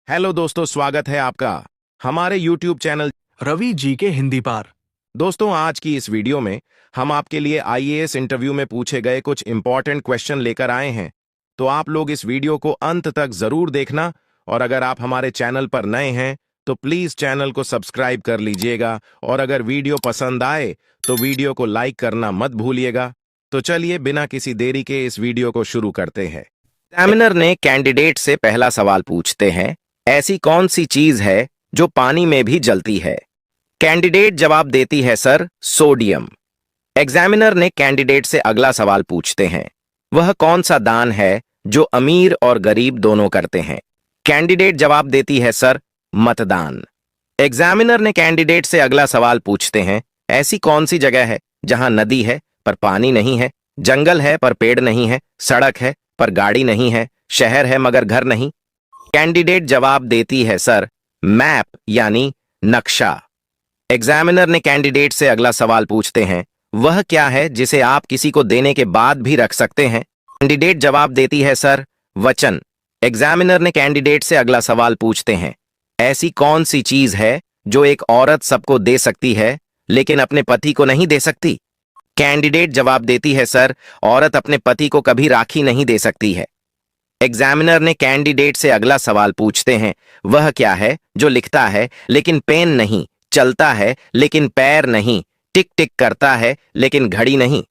Hello दोस्तों, स्वागत है आपका हमारे YouTube चैनल रवि जी के हिंदी पार। दोस्तों, आज की इस वीडियो में हम आपके लिए आईएएस इंटरव्यू में पूछे गए कुछ इंपॉर्टेंट क्वेश्चन लेकर आए हैं। तो आप लोग इस वीडियो को अंत तक जरूर देखना, और अगर आप हमारे चैनल पर नए हैं तो प्लीज चैनल को सब्सक्राइब कर लीजिएगा, और अगर वीडियो पसंद आए तो वीडियो को लाइक करना मत भूलिएगा। तो चलिए बिना किसी देरी के इस वीडियो को शुरू करते हैं। एग्जामिनर ने कैंडिडेट से पहला सवाल पूछते हैं, ऐसी कौन सी चीज है जो पानी में भी जलती है? कैंडिडेट जवाब देती है, सर, सोडियम। एग्जामिनर ने कैंडिडेट से अगला सवाल पूछते हैं, वह कौन सा दान है जो अमीर और गरीब दोनों करते हैं? कैंडिडेट जवाब देती है, सर, मतदान। एग्जामिनर ने कैंडिडेट से अगला सवाल पूछते हैं, ऐसी कौन सी जगह है जहां नदी है पर पानी नहीं है, जंगल है पर पेड़ नहीं है, सड़क है पर गाड़ी नहीं है, शहर है मगर घर नहीं? कैंडिडेट जवाब देती है, सर, मैप यानी नक्शा। एग्जामिनर ने कैंडिडेट से अगला सवाल पूछते हैं, वह क्या है जिसे आप किसी को देने के बाद भी रख सकते हैं? कैंडिडेट जवाब देती है, सर, वचन। एग्जामिनर ने कैंडिडेट से अगला सवाल पूछते हैं, ऐसी कौन सी चीज है जो एक औरत सबको दे सकती है लेकिन अपने पति को नहीं दे सकती? कैंडिडेट जवाब देती है, सर, औरत अपने पति को कभी राखी नहीं दे सकती है। एग्जामिनर ने कैंडिडेट से अगला सवाल पूछते हैं, वह क्या है जो लिखता है लेकिन पेन नहीं, चलता है लेकिन पैर नहीं, टिक टिक करता है लेकिन घड़ी नहीं?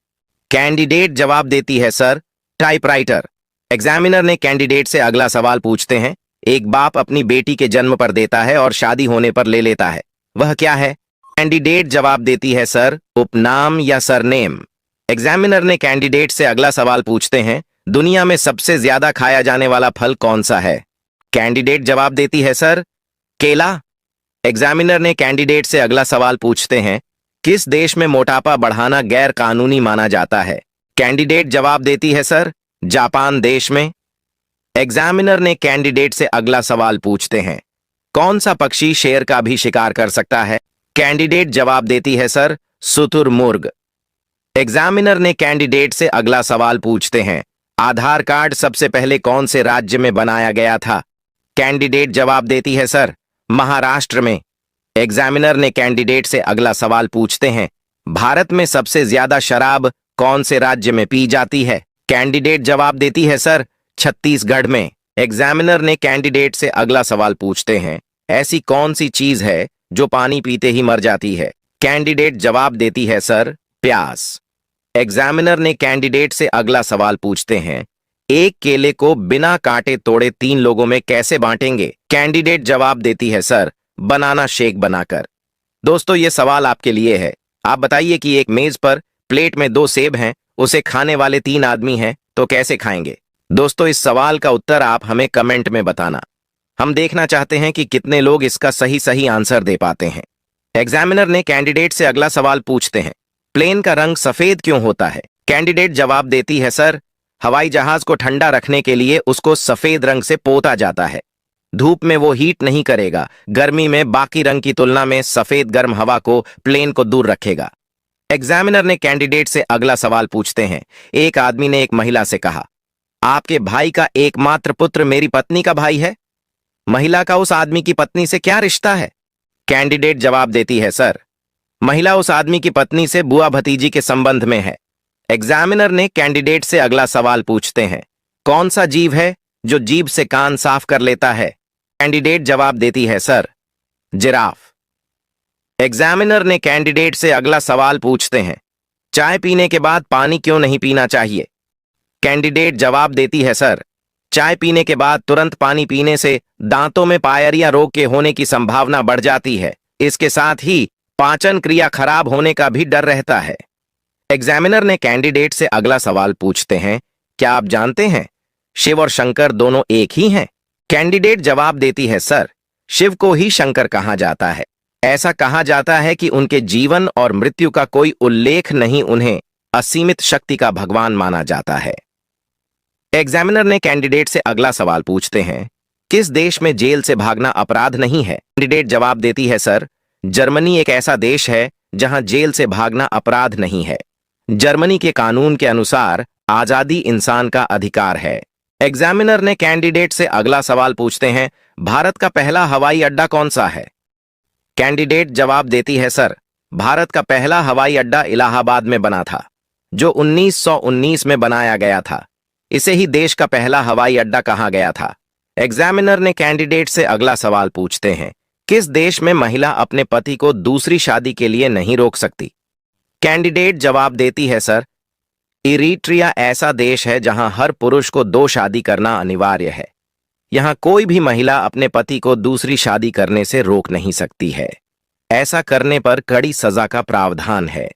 कैंडिडेट जवाब देती है, सर, टाइपराइटर। एग्जामिनर ने कैंडिडेट से अगला सवाल पूछते हैं, एक बाप अपनी बेटी के जन्म पर देता है और शादी होने पर ले लेता है, वह क्या है? कैंडिडेट जवाब देती है, सर, उपनाम या सरनेम। एग्जामिनर ने कैंडिडेट से अगला सवाल पूछते हैं, दुनिया में सबसे ज्यादा खाया जाने वाला फल कौन सा है? कैंडिडेट जवाब देती है, सर, केला। एग्जामिनर ने कैंडिडेट से अगला सवाल पूछते हैं, किस देश में मोटापा बढ़ाना गैर कानूनी माना जाता है? कैंडिडेट जवाब देती है, सर, जापान देश में। एग्जामिनर ने कैंडिडेट से अगला सवाल पूछते हैं, कौन सा पक्षी शेर का भी शिकार कर सकता है? कैंडिडेट जवाब देती है, सर, शुतुरमुर्ग। एग्जामिनर ने कैंडिडेट से अगला सवाल पूछते हैं, आधार कार्ड सबसे पहले कौन से राज्य में बनाया गया था? कैंडिडेट जवाब देती है, सर, महाराष्ट्र में। एग्जामिनर ने कैंडिडेट से अगला सवाल पूछते हैं, भारत में सबसे ज्यादा शराब कौन से राज्य में पी जाती है? कैंडिडेट जवाब देती है, सर, छत्तीसगढ़ में। एग्जामिनर ने कैंडिडेट से अगला सवाल पूछते हैं, ऐसी कौन सी चीज है जो पानी पीते ही मर जाती है? कैंडिडेट जवाब देती है, सर, प्यास। एग्जामिनर ने कैंडिडेट से अगला सवाल पूछते हैं, एक केले को बिना काटे तोड़े 3 लोगों में कैसे बांटेंगे? कैंडिडेट जवाब देती है, सर, बनाना शेक बनाकर। दोस्तों, ये सवाल आपके लिए है। आप बताइए कि एक मेज पर प्लेट में 2 सेब हैं, उसे खाने वाले 3 आदमी हैं, तो कैसे खाएंगे? दोस्तों, इस सवाल का उत्तर आप हमें कमेंट में बताना। हम देखना चाहते हैं कि कितने लोग इसका सही आंसर दे पाते हैं। एग्जामिनर ने कैंडिडेट से अगला सवाल पूछते हैं, प्लेन का रंग सफेद क्यों होता है? कैंडिडेट जवाब देती है, सर, हवाई जहाज को ठंडा रखने के लिए उसको सफेद रंग से पोता जाता है। धूप में वो हीट नहीं करेगा, गर्मी में बाकी रंग की तुलना में सफेद गर्म हवा को प्लेन को दूर रखेगा। एग्जामिनर ने कैंडिडेट से अगला सवाल पूछते हैं, एक आदमी ने एक महिला से कहा, आपके भाई का एकमात्र पुत्र मेरी पत्नी का भाई है। महिला का उस आदमी की पत्नी से क्या रिश्ता है? कैंडिडेट जवाब देती है, सर, महिला उस आदमी की पत्नी से बुआ भतीजी के संबंध में है। एग्जामिनर ने कैंडिडेट से अगला सवाल पूछते हैं, कौन सा जीव है जो जीभ से कान साफ कर लेता है? कैंडिडेट जवाब देती है, सर, जिराफ। एग्जामिनर ने कैंडिडेट से अगला सवाल पूछते हैं, चाय पीने के बाद पानी क्यों नहीं पीना चाहिए? कैंडिडेट जवाब देती है, सर, चाय पीने के बाद तुरंत पानी पीने से दांतों में पायरिया रोग के होने की संभावना बढ़ जाती है। इसके साथ ही पाचन क्रिया खराब होने का भी डर रहता है। एग्जामिनर ने कैंडिडेट से अगला सवाल पूछते हैं, क्या आप जानते हैं शिव और शंकर दोनों एक ही हैं? कैंडिडेट जवाब देती है, सर, शिव को ही शंकर कहा जाता है। ऐसा कहा जाता है कि उनके जीवन और मृत्यु का कोई उल्लेख नहीं, उन्हें असीमित शक्ति का भगवान माना जाता है। एग्जामिनर ने कैंडिडेट से अगला सवाल पूछते हैं, किस देश में जेल से भागना अपराध नहीं है? कैंडिडेट जवाब देती है, सर, जर्मनी एक ऐसा देश है जहां जेल से भागना अपराध नहीं है। जर्मनी के कानून के अनुसार आजादी इंसान का अधिकार है। एग्जामिनर ने कैंडिडेट से अगला सवाल पूछते हैं, भारत का पहला हवाई अड्डा कौन सा है? कैंडिडेट जवाब देती है, सर, भारत का पहला हवाई अड्डा इलाहाबाद में बना था, जो 1919 में बनाया गया था। इसे ही देश का पहला हवाई अड्डा कहा गया था। एग्जामिनर ने कैंडिडेट से अगला सवाल पूछते हैं, किस देश में महिला अपने पति को दूसरी शादी के लिए नहीं रोक सकती? कैंडिडेट जवाब देती है, सर, इरीट्रिया ऐसा देश है जहां हर पुरुष को 2 शादी करना अनिवार्य है। यहां कोई भी महिला अपने पति को दूसरी शादी करने से रोक नहीं सकती है। ऐसा करने पर कड़ी सजा का प्रावधान है।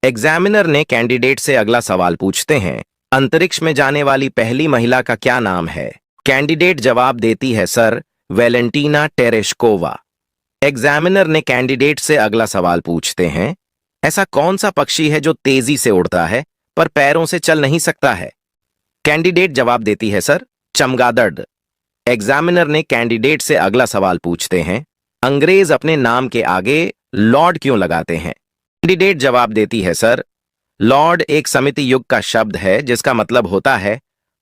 एग्जामिनर ने कैंडिडेट से अगला सवाल पूछते हैं, अंतरिक्ष में जाने वाली पहली महिला का क्या नाम है? कैंडिडेट जवाब देती है, सर, वेलेंटीना टेरेश्कोवा। एग्जामिनर ने कैंडिडेट से अगला सवाल पूछते हैं, ऐसा कौन सा पक्षी है जो तेजी से उड़ता है पर पैरों से चल नहीं सकता है? कैंडिडेट जवाब देती है, सर, चमगादड़। एग्जामिनर ने कैंडिडेट से अगला सवाल पूछते हैं, अंग्रेज अपने नाम के आगे लॉर्ड क्यों लगाते हैं? कैंडिडेट जवाब देती है, सर, लॉर्ड एक समिति युग का शब्द है जिसका मतलब होता है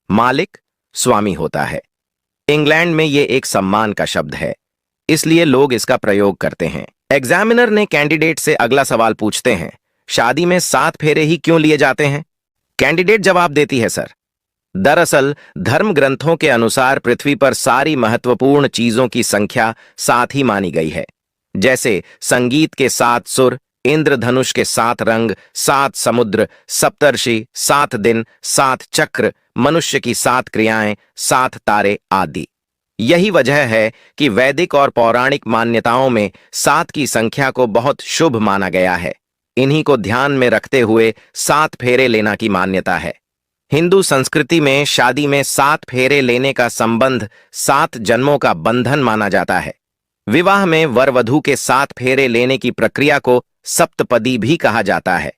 मालिक, स्वामी होता है। इंग्लैंड में यह एक सम्मान का शब्द है, इसलिए लोग इसका प्रयोग करते हैं। एग्जामिनर ने कैंडिडेट से अगला सवाल पूछते हैं, शादी में 7 फेरे ही क्यों लिए जाते हैं? कैंडिडेट जवाब देती है, सर, दरअसल धर्म ग्रंथों के अनुसार पृथ्वी पर सारी महत्वपूर्ण चीजों की संख्या 7 ही मानी गई है, जैसे संगीत के 7 सुर, इंद्रधनुष के 7 रंग, 7 समुद्र, सप्तर्षि, 7 दिन, 7 चक्र, मनुष्य की 7 क्रियाएं, 7 तारे आदि। यही वजह है कि वैदिक और पौराणिक मान्यताओं में 7 की संख्या को बहुत शुभ माना गया है। इन्हीं को ध्यान में रखते हुए 7 फेरे लेना की मान्यता है। हिंदू संस्कृति में शादी में 7 फेरे लेने का संबंध 7 जन्मों का बंधन माना जाता है। विवाह में वर वधू के 7 फेरे लेने की प्रक्रिया को सप्तपदी भी कहा जाता है।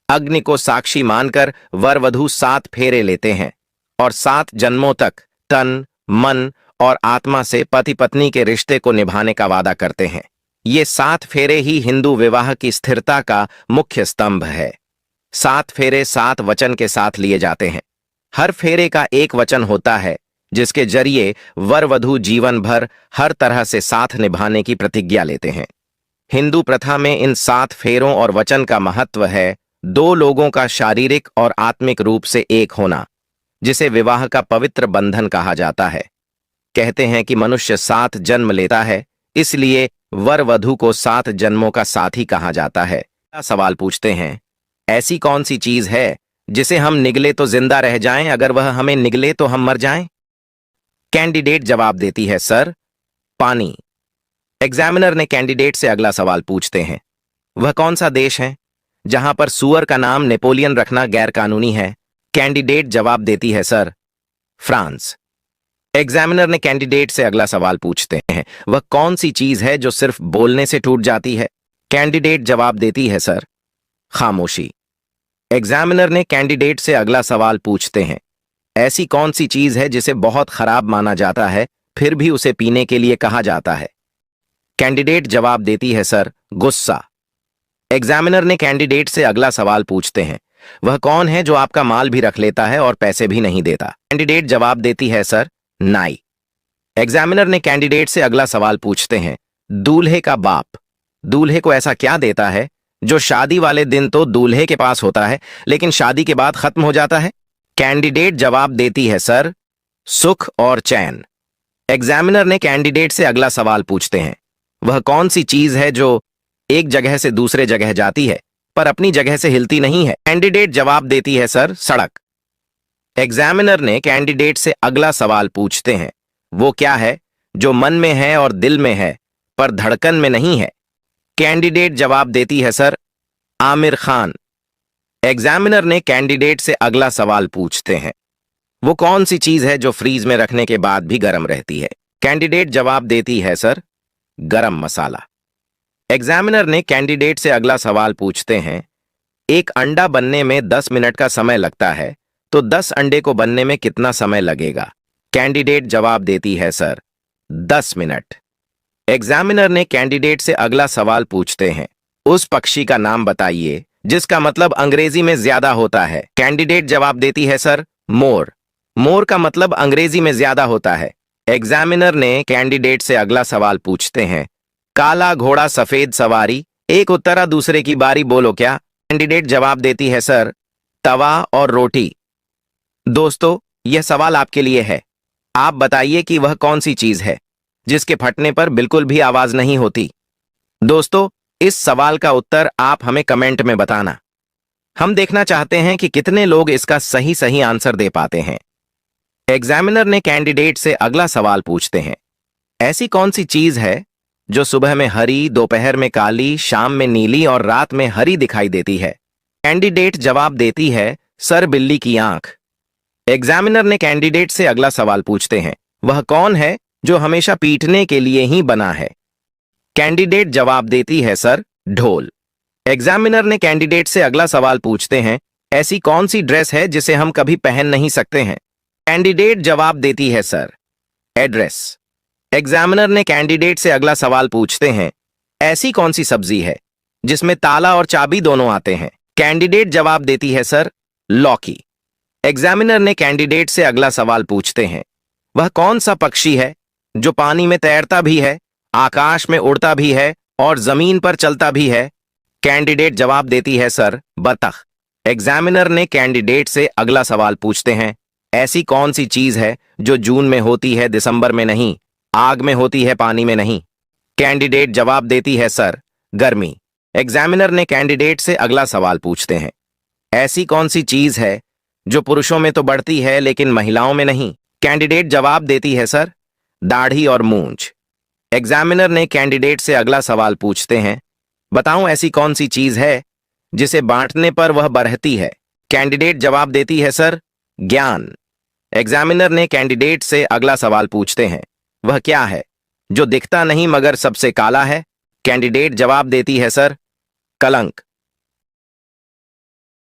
अग्नि को साक्षी मानकर वर वधू 7 फेरे लेते हैं और 7 जन्मों तक तन, मन और आत्मा से पति पत्नी के रिश्ते को निभाने का वादा करते हैं। ये 7 फेरे ही हिंदू विवाह की स्थिरता का मुख्य स्तंभ है। 7 फेरे 7 वचन के साथ लिए जाते हैं। हर फेरे का एक वचन होता है जिसके जरिए वर वधू जीवन भर हर तरह से साथ निभाने की प्रतिज्ञा लेते हैं। हिंदू प्रथा में इन 7 फेरों और वचन का महत्व है 2 लोगों का शारीरिक और आत्मिक रूप से एक होना, जिसे विवाह का पवित्र बंधन कहा जाता है। कहते हैं कि मनुष्य 7 जन्म लेता है, इसलिए वर वधू को 7 जन्मों का साथी कहा जाता है। सवाल पूछते हैं, ऐसी कौन सी चीज है जिसे हम निगले तो जिंदा रह जाएं, अगर वह हमें निगले तो हम मर जाएं? कैंडिडेट जवाब देती है, सर, पानी। एग्जामिनर ने कैंडिडेट से अगला सवाल पूछते हैं, वह कौन सा देश है जहां पर सुअर का नाम नेपोलियन रखना गैरकानूनी है? कैंडिडेट जवाब देती है, सर, फ्रांस। एग्जामिनर ने कैंडिडेट से अगला सवाल पूछते हैं, वह कौन सी चीज है जो सिर्फ बोलने से टूट जाती है? कैंडिडेट जवाब देती है, सर, खामोशी। एग्जामिनर ने कैंडिडेट से अगला सवाल पूछते हैं, ऐसी कौन सी चीज है जिसे बहुत खराब माना जाता है फिर भी उसे पीने के लिए कहा जाता है? कैंडिडेट जवाब देती है, सर, गुस्सा। एग्जामिनर ने कैंडिडेट से अगला सवाल पूछते हैं, वह कौन है जो आपका माल भी रख लेता है और पैसे भी नहीं देता? कैंडिडेट जवाब देती है, सर, नाई। एग्जामिनर ने कैंडिडेट से अगला सवाल पूछते हैं, दूल्हे का बाप दूल्हे को ऐसा क्या देता है जो शादी वाले दिन तो दूल्हे के पास होता है लेकिन शादी के बाद खत्म हो जाता है? कैंडिडेट जवाब देती है, सर, सुख और चैन। एग्जामिनर ने कैंडिडेट से अगला सवाल पूछते हैं, वह कौन सी चीज है जो एक जगह से दूसरे जगह जाती है पर अपनी जगह से हिलती नहीं है? कैंडिडेट जवाब देती है, सर, सड़क। एग्जामिनर ने कैंडिडेट से अगला सवाल पूछते हैं, वो क्या है जो मन में है और दिल में है पर धड़कन में नहीं है? कैंडिडेट जवाब देती है, सर, आमिर खान। एग्जामिनर ने कैंडिडेट से अगला सवाल पूछते हैं, वो कौन सी चीज है जो फ्रीज में रखने के बाद भी गर्म रहती है? कैंडिडेट जवाब देती है, सर, गरम मसाला। एग्जामिनर ने कैंडिडेट से अगला सवाल पूछते हैं, एक अंडा बनने में 10 मिनट का समय लगता है तो 10 अंडे को बनने में कितना समय लगेगा? कैंडिडेट जवाब देती है, सर, 10 मिनट। एग्जामिनर ने कैंडिडेट से अगला सवाल पूछते हैं, उस पक्षी का नाम बताइए जिसका मतलब अंग्रेजी में ज्यादा होता है? कैंडिडेट जवाब देती है, सर, मोर। मोर का मतलब अंग्रेजी में ज्यादा होता है। एग्जामिनर ने कैंडिडेट से अगला सवाल पूछते हैं, काला घोड़ा सफेद सवारी, एक उत्तरा दूसरे की बारी, बोलो क्या। कैंडिडेट जवाब देती है, सर तवा और रोटी। दोस्तों, यह सवाल आपके लिए है। आप बताइए कि वह कौन सी चीज है जिसके फटने पर बिल्कुल भी आवाज नहीं होती। दोस्तों, इस सवाल का उत्तर आप हमें कमेंट में बताना। हम देखना चाहते हैं कि कितने लोग इसका सही सही आंसर दे पाते हैं। एग्जामिनर ने कैंडिडेट से अगला सवाल पूछते हैं, ऐसी कौन सी चीज है जो सुबह में हरी, दोपहर में काली, शाम में नीली और रात में हरी दिखाई देती है। कैंडिडेट जवाब देती है, सर बिल्ली की आंख। एग्जामिनर ने कैंडिडेट से अगला सवाल पूछते हैं, वह कौन है जो हमेशा पीटने के लिए ही बना है। कैंडिडेट जवाब देती है, सर ढोल। एग्जामिनर ने कैंडिडेट से अगला सवाल पूछते हैं, ऐसी कौन सी ड्रेस है जिसे हम कभी पहन नहीं सकते हैं। कैंडिडेट जवाब देती है, सर एड्रेस। एग्जामिनर ने कैंडिडेट से अगला सवाल पूछते हैं, ऐसी कौन सी सब्जी है जिसमें ताला और चाबी दोनों आते हैं। कैंडिडेट जवाब देती है, सर लौकी। एग्जामिनर ने कैंडिडेट से अगला सवाल पूछते हैं, वह कौन सा पक्षी है जो पानी में तैरता भी है, आकाश में उड़ता भी है और जमीन पर चलता भी है। कैंडिडेट जवाब देती है, सर बतख। एग्जामिनर ने कैंडिडेट से अगला सवाल पूछते हैं, ऐसी कौन सी चीज है जो जून में होती है, दिसंबर में नहीं, आग में होती है, पानी में नहीं। कैंडिडेट जवाब देती है, सर गर्मी। एग्जामिनर ने कैंडिडेट से अगला सवाल पूछते हैं, ऐसी कौन सी चीज है जो पुरुषों में तो बढ़ती है लेकिन महिलाओं में नहीं। कैंडिडेट जवाब देती है, सर दाढ़ी और मूंछ। एग्जामिनर ने कैंडिडेट से अगला सवाल पूछते हैं, बताऊं ऐसी कौन सी चीज है जिसे बांटने पर वह बढ़ती है। कैंडिडेट जवाब देती है, सर ज्ञान। एग्जामिनर ने कैंडिडेट से अगला सवाल पूछते हैं, वह क्या है जो दिखता नहीं मगर सबसे काला है। कैंडिडेट जवाब देती है, सर कलंक।